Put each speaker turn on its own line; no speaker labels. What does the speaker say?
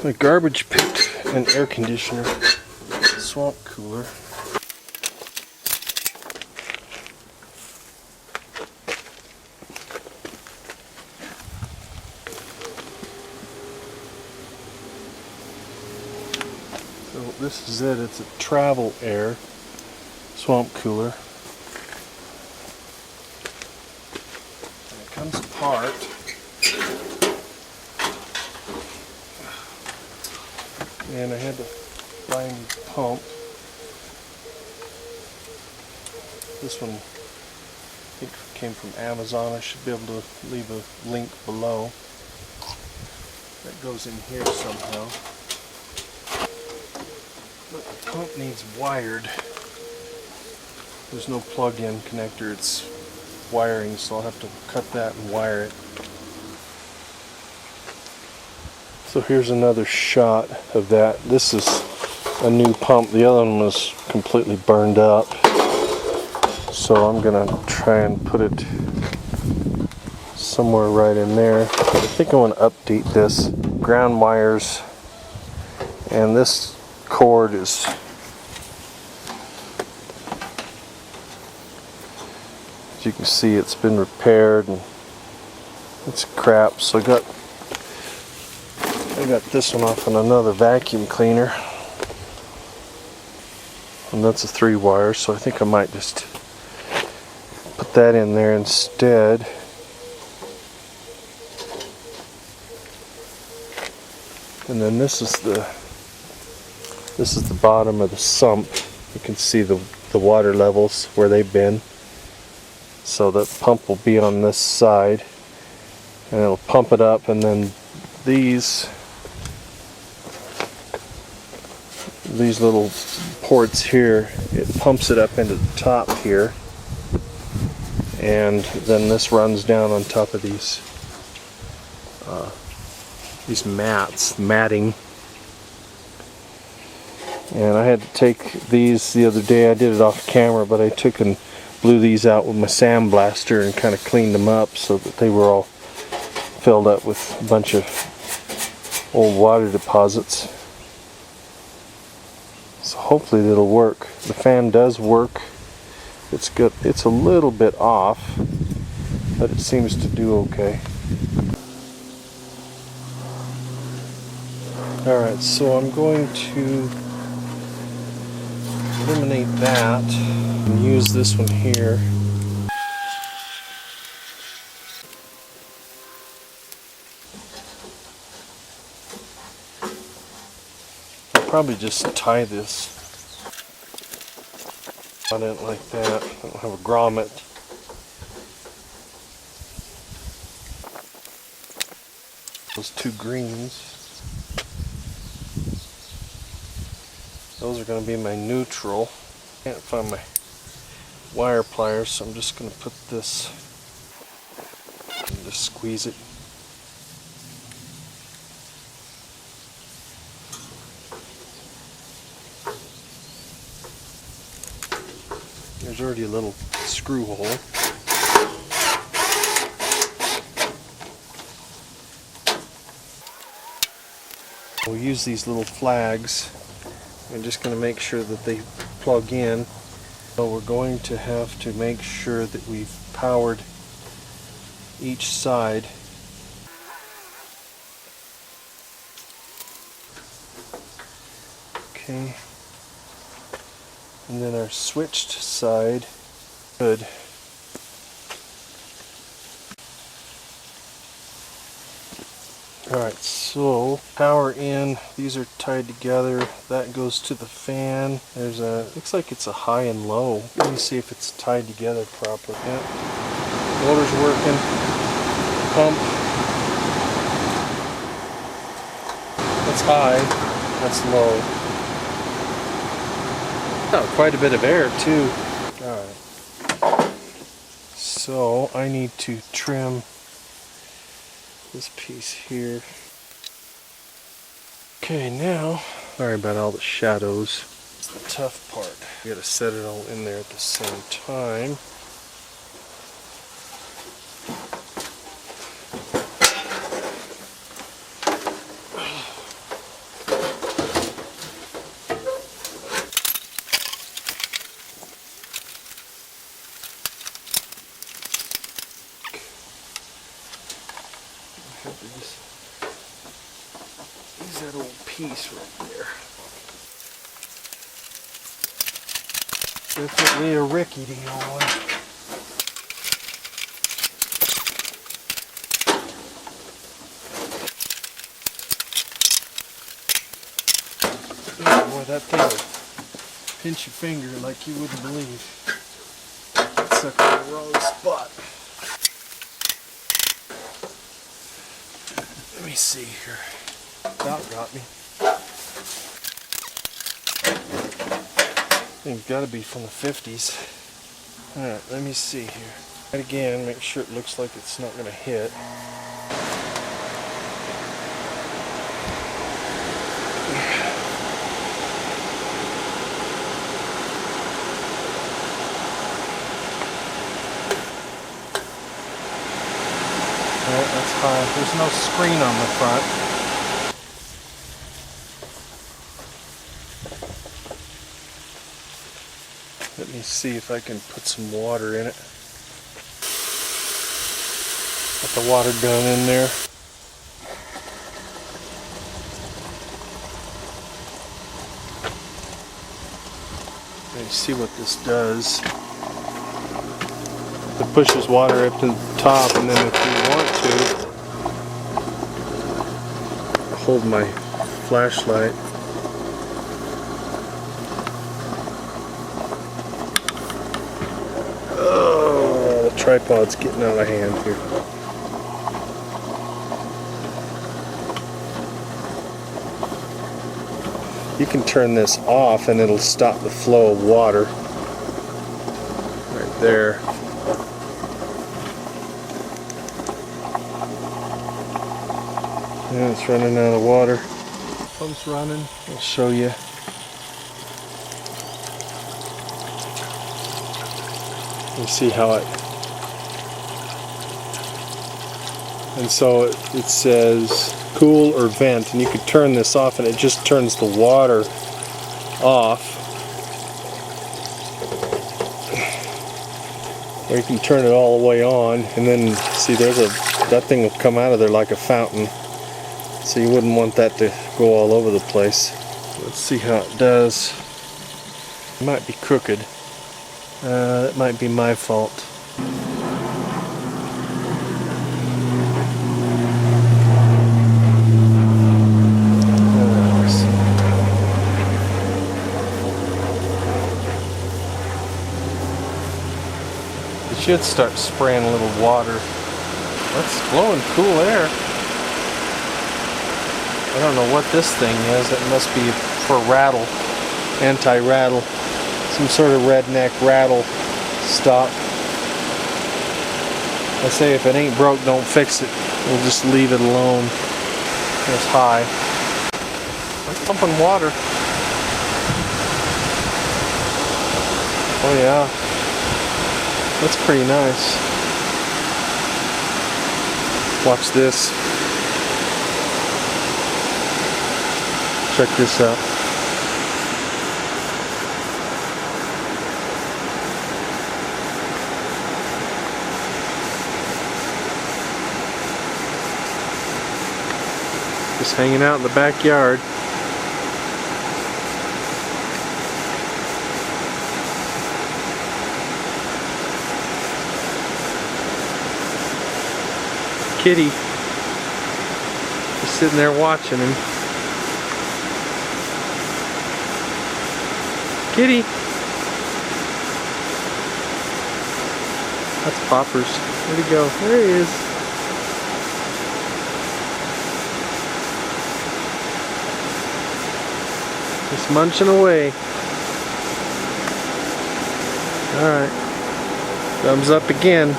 A garbage pit and air conditioner, swamp cooler. So this is it. It's a travel air swamp cooler. And it comes apart. And I had to buy a new pump. This one, I think, came from Amazon. I should be able to leave a link below. That goes in here somehow. But the pump needs wired. There's no plug-in connector. It's wiring, so I'll have to cut that and wire it. So here's another shot of that. This is a new pump. The other one was completely burned up. So I'm gonna try and put it somewhere right in there. I think I want to update this. Ground wires, and this cord is, as you can see, it's been repaired and it's crap. So I got this one off on another vacuum cleaner, and that's a 3-wire, so I think I might just put that in there instead. And then this is the bottom of the sump. You can see the water levels where they've been. So the pump will be on this side, and it'll pump it up, and then these little ports here, it pumps it up into the top here, and then this runs down on top of these matting. And I had to take these the other day. I did it off camera, but I took and blew these out with my sandblaster and kind of cleaned them up so that they were all filled up with a bunch of old water deposits. So hopefully it'll work. The fan does work. It's good. It's a little bit off, but it seems to do okay. Alright, so I'm going to eliminate that and use this one here. I'll probably just tie this on it like that. I don't have a grommet. Those 2 greens. Those are going to be my neutral. Can't find my wire pliers, so I'm just going to put this and just squeeze it. There's already a little screw hole. We'll use these little flags. I'm just going to make sure that they plug in. So we're going to have to make sure that we've powered each side. Okay. And then our switched side. Good. Alright, so power in, these are tied together, that goes to the fan. There's looks like it's a high and low. Let me see if it's tied together properly. Yep. Motor's working, pump, that's high, that's low. Oh, quite a bit of air too. Alright, so I need to trim this piece here. Okay, now, sorry about all the shadows. It's the tough part. You gotta set it all in there at the same time. Use that old piece right there. Definitely a rickety old one. Oh boy, that thing will pinch your finger like you wouldn't believe. Suck in the wrong spot. Let me see here. About got me. I think it's got to be from the 50s. Alright, let me see here. And again, make sure it looks like it's not going to hit. Alright, that's high. There's no screen on the front. Let me see if I can put some water in it. Got the water gun in there. Let me see what this does. It pushes water up to the top, and then if you want to, hold my flashlight. Oh, the tripod's getting out of hand here. You can turn this off and it'll stop the flow of water. Right there. Yeah, it's running out of water. Pump's running. I'll show you. You see how it, and so it says cool or vent, and you could turn this off and it just turns the water off, or you can turn it all the way on, and then see that thing will come out of there like a fountain, so you wouldn't want that to go all over the place. Let's see how it does. It might be crooked. That might be my fault. It should start spraying a little water. That's blowing cool air. I don't know what this thing is. It must be for rattle, anti-rattle. Some sort of redneck rattle stop. I say if it ain't broke, don't fix it. We'll just leave it alone. It's high. I'm pumping water. Oh yeah. That's pretty nice. Watch this. Check this out. Just hanging out in the backyard. Kitty. Just sitting there watching him. Kitty. That's Poppers. Where'd he go? There he is. Just munching away. Alright. Thumbs up again.